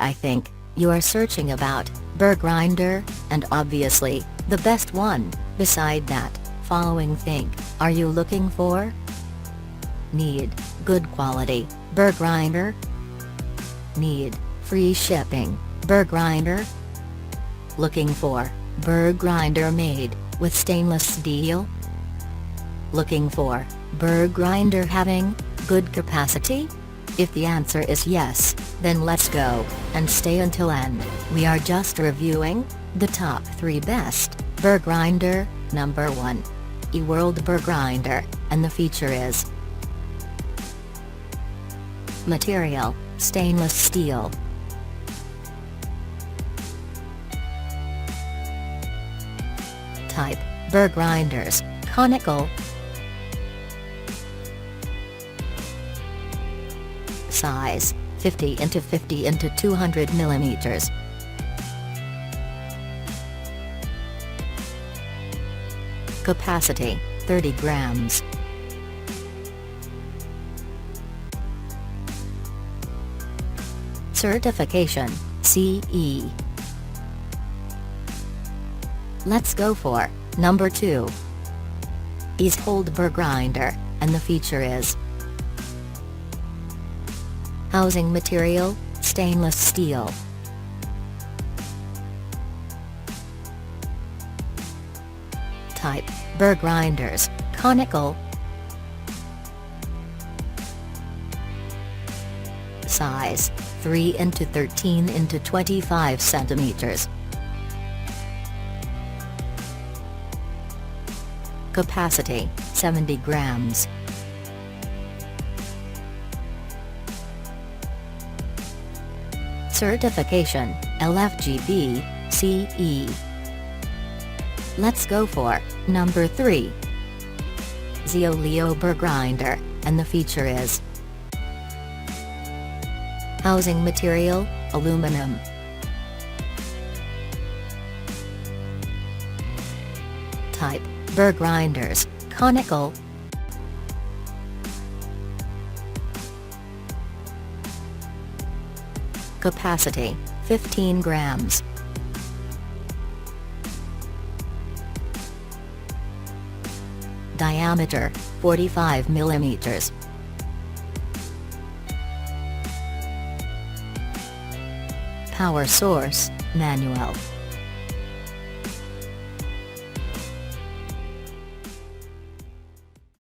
I think you are searching about Burr grinder, and obviously, the best one. Beside that, following think, are you looking for? Need good quality Burr grinder? Need free shipping Burr grinder? Looking for Burr grinder made with stainless steel? Looking for Burr grinder having good capacity? If the answer is yes, then let's go, and stay until end. We are just reviewing the top 3 best Burr grinder. Number 1. Eworld Burr grinder, and the feature is material, stainless steel. Type, Burr grinders, conical. Size, 50 into 50 into 200 mm. Capacity, 30 grams. Certification, CE. Let's go for number 2. EASEHOLD Burr grinder, and the feature is housing material, stainless steel. Type, Burr grinders, conical. Size, 3 into 13 into 25 centimeters. Capacity, 70 grams. Certification, LFGB, CE. Let's go for number 3. XEOLEO Burr grinder, and the feature is housing material, aluminum. Type, Burr grinders, conical. Capacity, 15 grams. Diameter, 45 millimeters. Power source, manual.